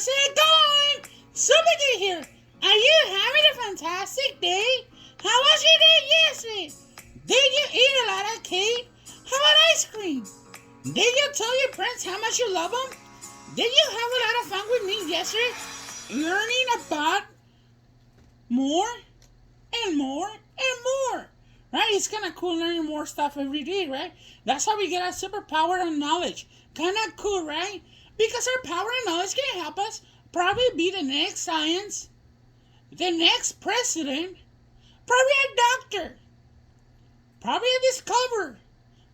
How's it going? Super Day here. Are you having a fantastic day? How was your day yesterday? Did you eat a lot of cake? How about ice cream? Did you tell your friends how much you love them? Did you have a lot of fun with me yesterday? Learning about more and more and more. Right? It's kind of cool learning more stuff every day, right? That's how we get our superpower of knowledge. Kind of cool, right? Because our power and knowledge can help us probably be the next science, the next president, probably a doctor, probably a discoverer.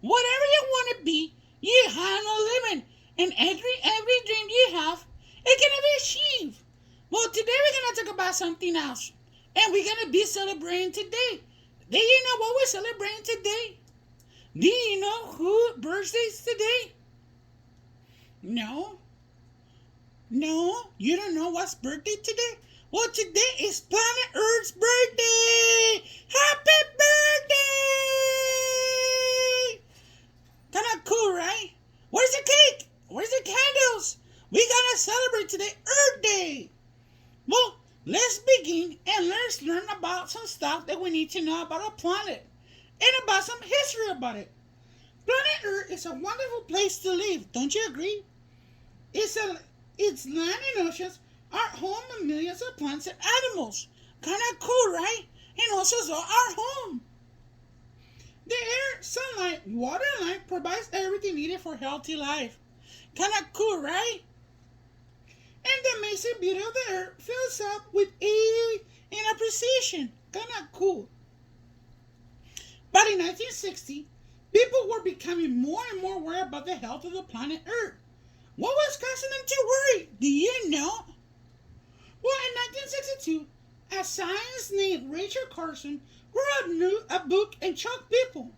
Whatever you want to be, you have no limit. And every dream you have, it can be achieved. Well, today we're going to talk about something else. And we're going to be celebrating today. Do you know what we're celebrating today? Do you know who birthdays today? No? No? You don't know what's birthday today? Well, today is Planet Earth's birthday! Happy birthday! Kinda cool, right? Where's the cake? Where's the candles? We gotta celebrate today, Earth Day! Well, let's begin and let's learn about some stuff that we need to know about our planet and about some history about it. Planet Earth is a wonderful place to live, don't you agree? Its land and oceans are home to millions of plants and animals. Kinda cool, right? And also our home. The air, sunlight, water, and light provides everything needed for healthy life. Kinda cool, right? And the amazing beauty of the earth fills up with awe and appreciation. Kinda cool. But in 1960, people were becoming more and more worried about the health of the planet Earth. What was causing them to worry? Do you know? Well, in 1962, a scientist named Rachel Carson wrote a book and shocked people.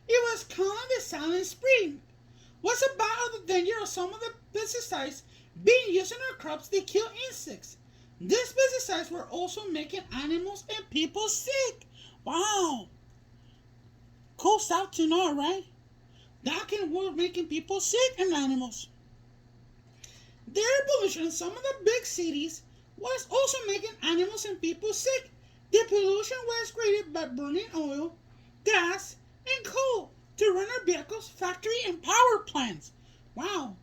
It was called The Silent Spring. It was about the danger of some of the pesticides being used in our crops to kill insects. These pesticides were also making animals and people sick. Wow. Cool stuff to know, right? That can work making people sick and animals. The air pollution in some of the big cities was also making animals and people sick. The pollution was created by burning oil, gas, and coal to run our vehicles, factory, and power plants. Wow.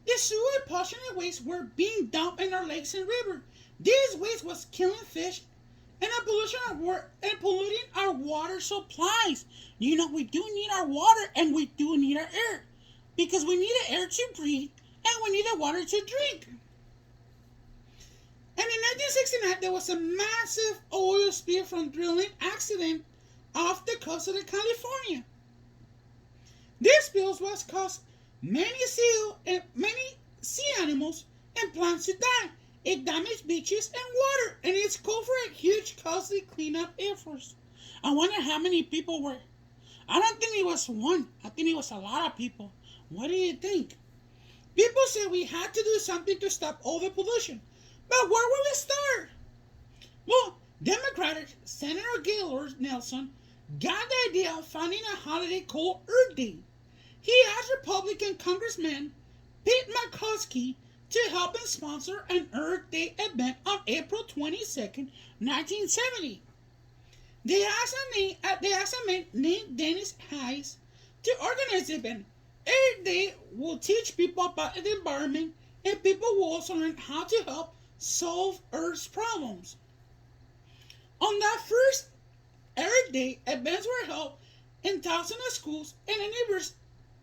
The sewage pollution and waste were being dumped in our lakes and rivers. This waste was killing fish and polluting our water supplies. You know, we do need our water and we do need our air. Because we need the air to breathe and we need the water to drink. And in 1969, there was a massive oil spill from drilling accident off the coast of California. This spill was caused many sea animals and plants to die. It damaged beaches and water, and it's called for a huge costly cleanup effort. I wonder how many people were. I don't think it was one. I think it was a lot of people. What do you think? People say we had to do something to stop all the pollution. But where will we start? Well, Democratic Senator Gaylord Nelson got the idea of finding a holiday called Earth Day. He asked Republican Congressman Pete Murkowski to help him sponsor an Earth Day event on April 22nd, 1970. They asked a man named Dennis Hayes to organize the event. Earth Day will teach people about the environment, and people will also learn how to help solve Earth's problems. On that first Earth Day, events were held in thousands of schools and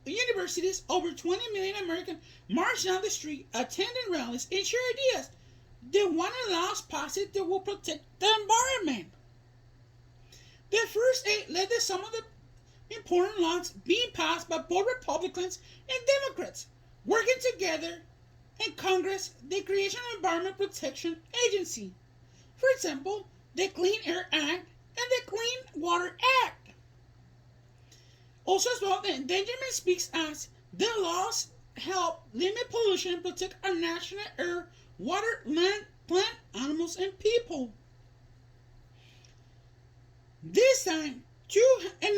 universities. Over 20 million Americans marched down the street, attending rallies, and shared ideas. They wanted laws passed that will protect the environment. The first aid led to some of the important laws being passed by both Republicans and Democrats, working together in Congress, the creation of Environment Protection Agency. For example, the Clean Air Act and the Clean Water Act. Also as well, the Endangerment Speaks Act. The laws help limit pollution and protect our national air, water, land, plant, animals, and people. This time, in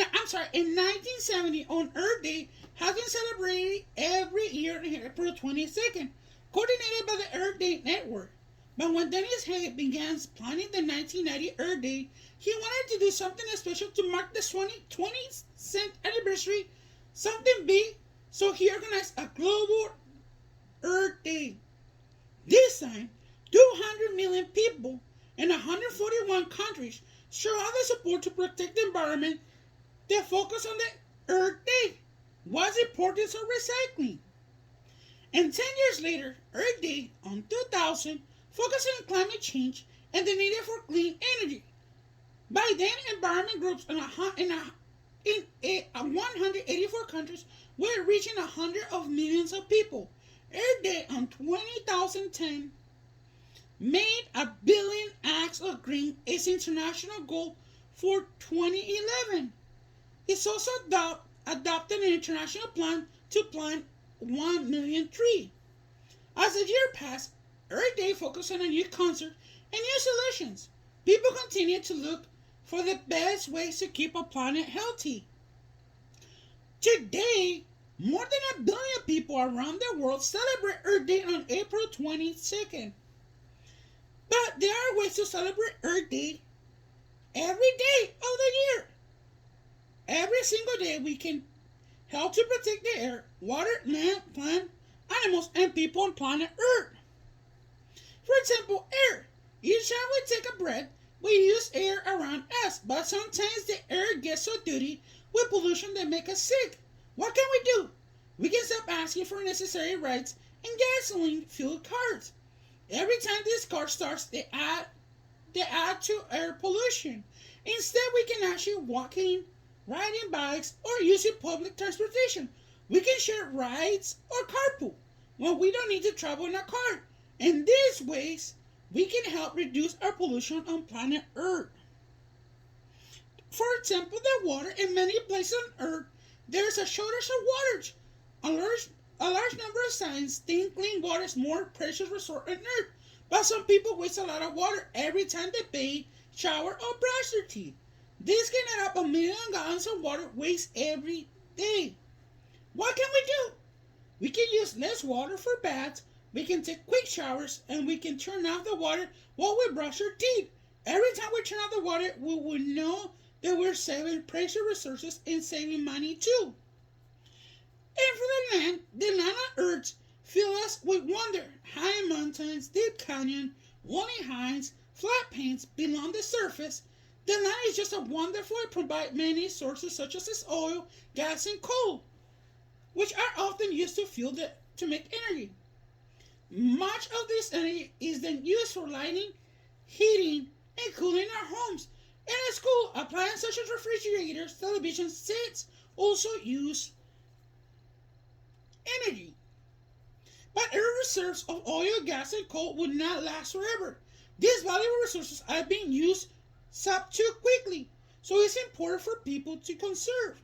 1970, on Earth Day, has been celebrated every year on April 22nd, coordinated by the Earth Day Network. But when Dennis Hay began planning the 1990 Earth Day, he wanted to do something special to mark the 20th anniversary, something big, so he organized a global Earth Day. This time, 200 million people in 141 countries show their support to protect the environment. The focus on the Earth Day was the importance of recycling. And 10 years later, Earth Day on 2000 focused on climate change and the need for clean energy. By then, environment groups in 184 countries were reaching 100 of millions of people. Earth Day on 2010 made 1 billion acres of green its international goal for 2011. It's also adopted an international plan to plant 1 million trees. As the year passed, Earth Day focused on a new concept and new solutions. People continue to look for the best ways to keep our planet healthy. Today, more than 1 billion people around the world celebrate Earth Day on April 22nd. But there are ways to celebrate Earth Day every day of the year. Every single day we can help to protect the air, water, land, plant, animals, and people on planet Earth. For example, air. Each time we take a breath, we use air around us, but sometimes the air gets so dirty with pollution that makes us sick. What can we do? We can stop asking for necessary rides in gasoline-fueled cars. Every time this car starts, they add to air pollution. Instead, we can actually walking, riding bikes, or using public transportation. We can share rides or carpool when we don't need to travel in a car. In these ways, we can help reduce our pollution on planet Earth. For example, the water in many places on Earth, there is a shortage of water. A large number of scientists think clean water is more precious resource on Earth, but some people waste a lot of water every time they bathe, shower, or brush their teeth. This can add up 1 million gallons of water waste every day. What can we do? We can use less water for baths, we can take quick showers, and we can turn off the water while we brush our teeth. Every time we turn off the water, we will know that we're saving precious resources and saving money too. And for the land on Earth fills us with wonder. High mountains, deep canyon, woody heights, flat plains below the surface. The land is just a wonderful and provides many sources such as oil, gas, and coal, which are often used to make energy. Much of this energy is then used for lighting, heating, and cooling our homes. And at school, appliances such as refrigerators, television sets also use energy. But Earth reserves of oil, gas, and coal would not last forever. These valuable resources are being used up too quickly, so it's important for people to conserve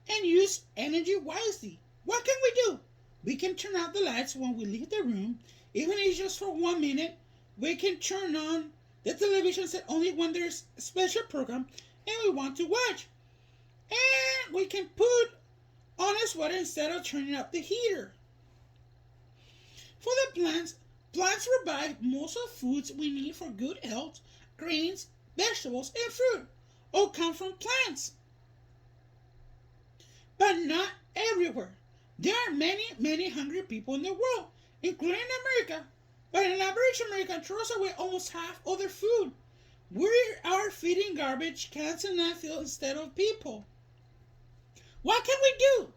and use energy wisely. What can we do? We can turn out the lights when we leave the room, even if it's just for 1 minute. We can turn on the television set only when there's a special program and we want to watch. And we can put on a sweater instead of turning up the heater. For the plants provide most of the foods we need for good health. Grains, vegetables, and fruit all come from plants. But not everywhere. There are many hungry people in the world, including America. But an average American throws away almost half of their food. We are feeding garbage cans and landfills instead of people. What can we do?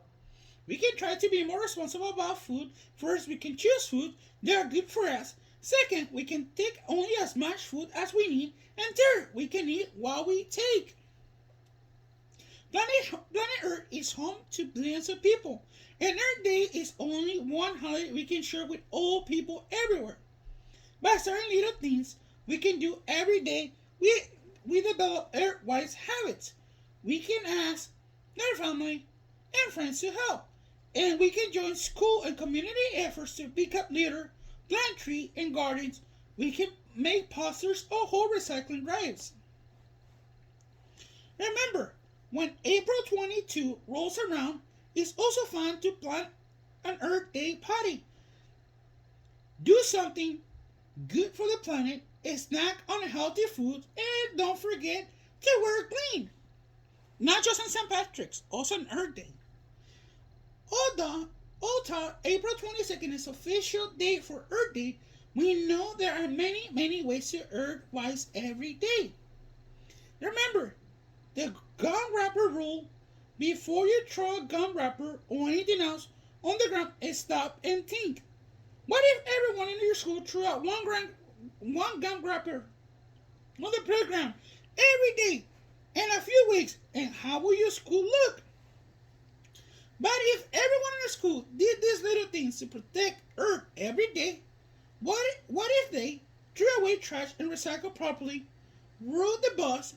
We can try to be more responsible about food. First, we can choose food that are good for us. Second, we can take only as much food as we need. And third, we can eat what we take. Planet Earth is home to billions of people. And Earth Day is only one holiday we can share with all people everywhere. By starting little things we can do every day, we develop Earth-wise habits. We can ask our family and friends to help. And we can join school and community efforts to pick up litter, plant trees and gardens. We can make posters or hold recycling drives. Remember, when April 22 rolls around, It's also fun to plan an Earth Day party. Do something good for the planet, snack on healthy food, and don't forget to wear clean. Not just on St. Patrick's, also on Earth Day. Although April 22nd is official date for Earth Day, we know there are many ways to earth wise every day. Remember, the gum wrapper rule: before you throw a gum wrapper or anything else on the ground, stop and think. What if everyone in your school threw out one gum wrapper on the playground every day in a few weeks? And how will your school look? But if everyone in the school did these little things to protect Earth every day, what if they threw away trash and recycled properly, rode the bus,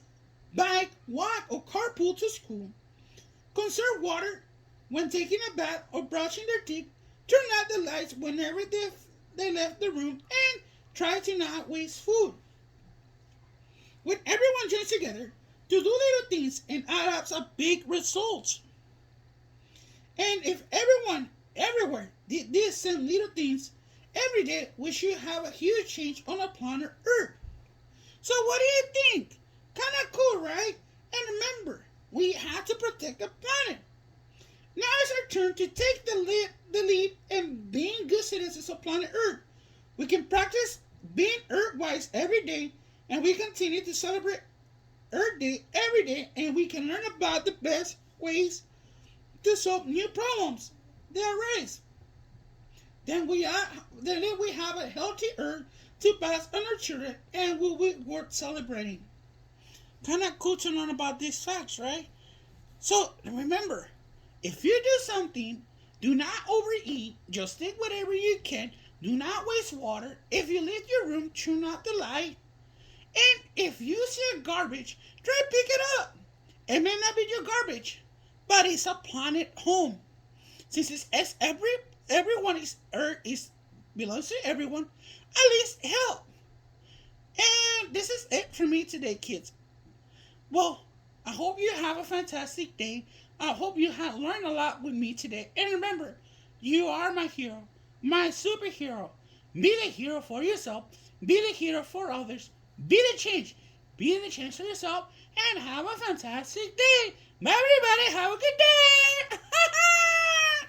bike, walk, or carpool to school, conserve water when taking a bath or brushing their teeth, turn out the lights whenever they left the room, and try to not waste food? When everyone joins together to do little things and add up some big results. And if everyone everywhere did these same little things every day, we should have a huge change on the planet Earth. So what do you think? Kind of cool, right? And remember, we have to protect the planet. Now it's our turn to take the lead in being good citizens of planet Earth. We can practice being Earth-wise every day, and we continue to celebrate Earth Day every day, and we can learn about the best ways to solve new problems that arise. Then we have a healthy Earth to pass on our children, and will be worth celebrating. Kind of cool to learn about these facts, right? So remember, if you do something, do not overeat. Just take whatever you can. Do not waste water. If you leave your room, turn out the light. And if you see a garbage, try to pick it up. It may not be your garbage, but it's a planet home. Since everyone is Earth is belongs to everyone, at least help. And this is it for me today, kids. Well, I hope you have a fantastic day. I hope you have learned a lot with me today. And remember, you are my hero, my superhero. Be the hero for yourself. Be the hero for others. Be the change. Be the change for yourself. And have a fantastic day. Bye, everybody. Have a good day.